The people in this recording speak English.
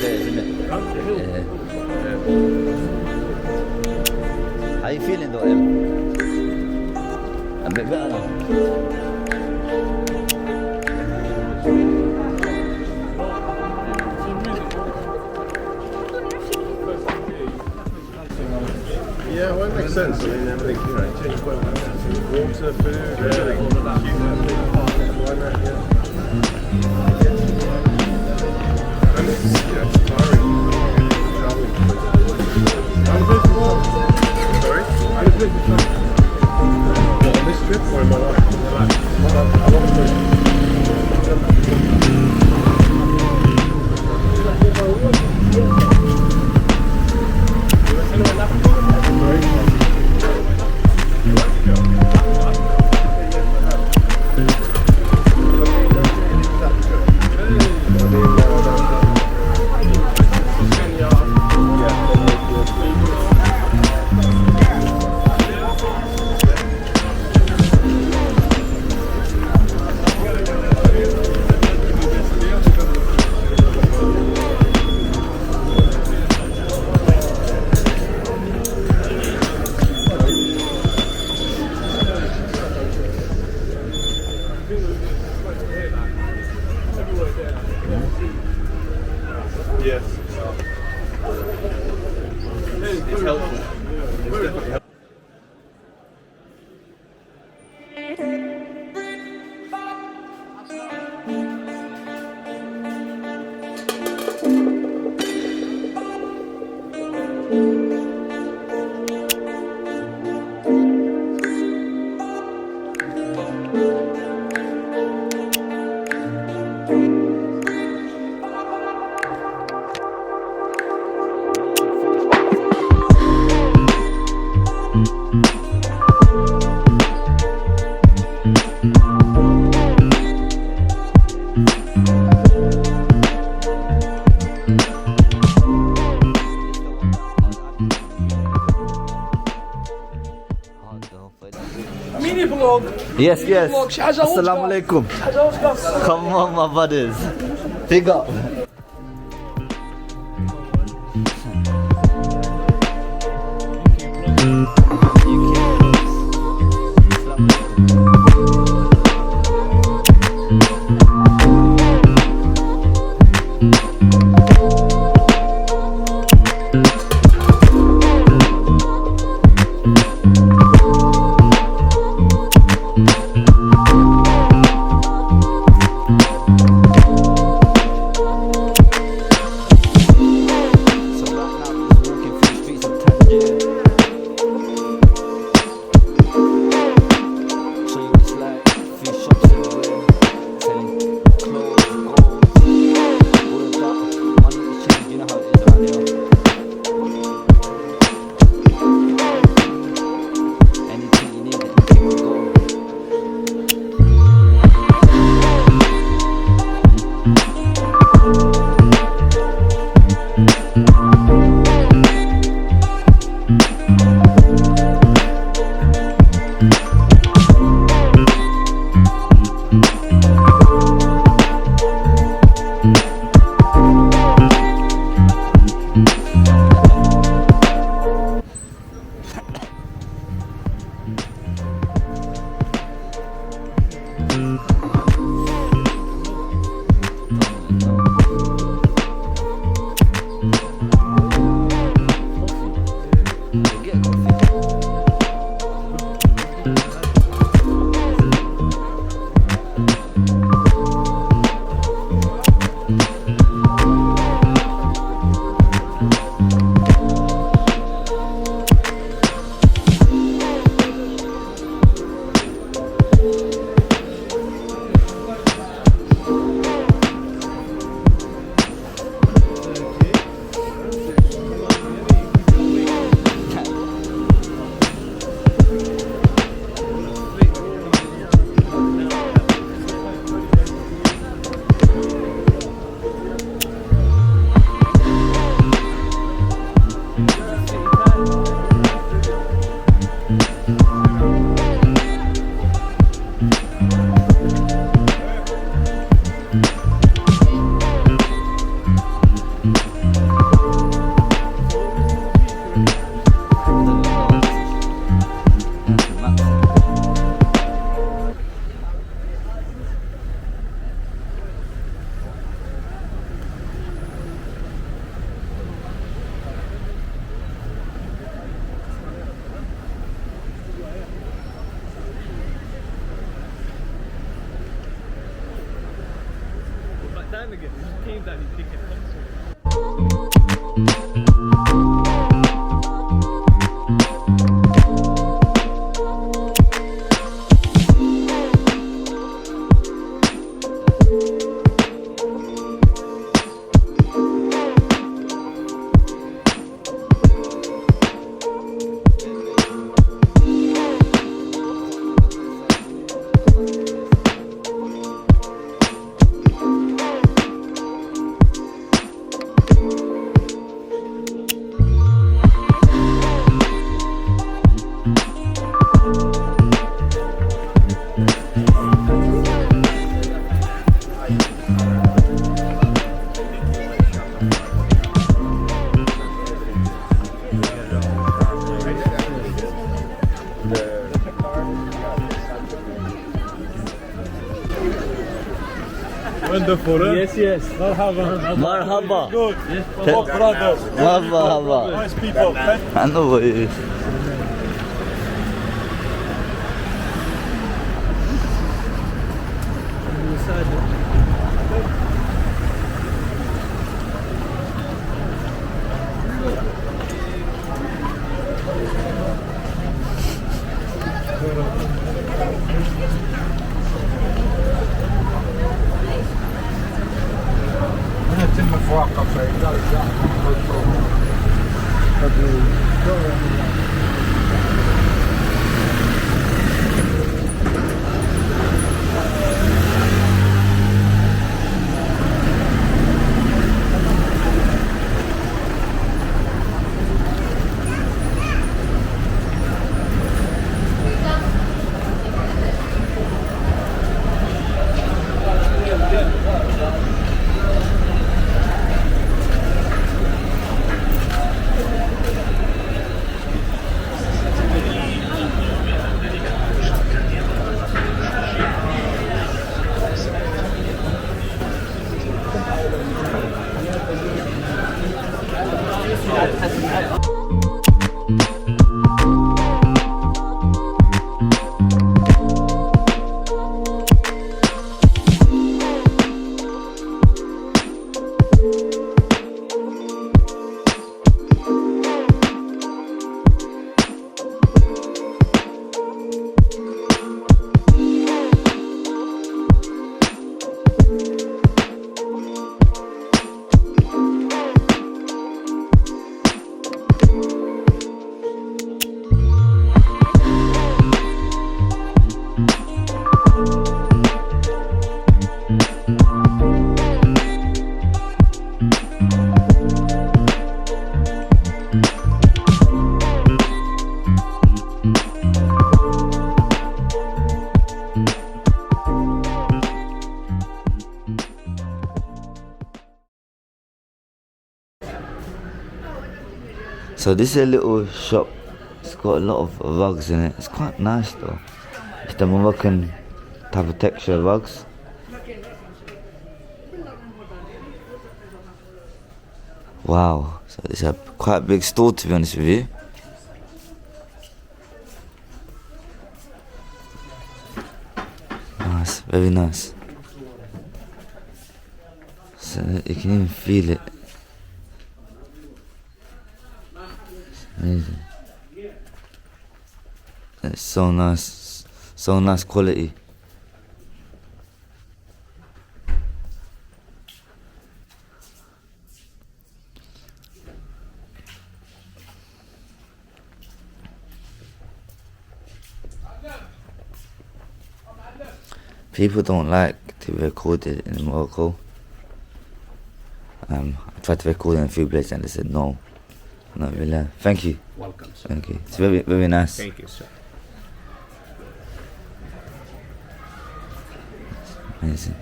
upstairs, isn't it? Yeah. How you feeling though, Em? A bit better now. Yeah, well, it makes sense. I mean, everything, you know, change quite well. Water, food, everything. Why not, yeah. And it's, yeah, it's tiring. Traveling. Sorry? What, on this trip or in my life? I want to yes. It's helpful. It's definitely helpful. Yes, yes. Assalamu alaikum. Come on, my brothers. Big up. Wonderful, huh? Yes. Marhaba. Good. Te- Both brothers. Marhaba. Nice people. I know what it is. So this is a little shop. It's got a lot of rugs in it. It's quite nice though. It's the Moroccan type of texture rugs. Wow, so it's a quite big store, to be honest with you. Nice, very nice. So you can even feel it. It's amazing. It's so nice quality. People don't like to record it in Morocco. I tried to record in a few places and they said no, not really. Thank you. Welcome, sir. Thank you. It's very, very nice. Thank you, sir. Amazing.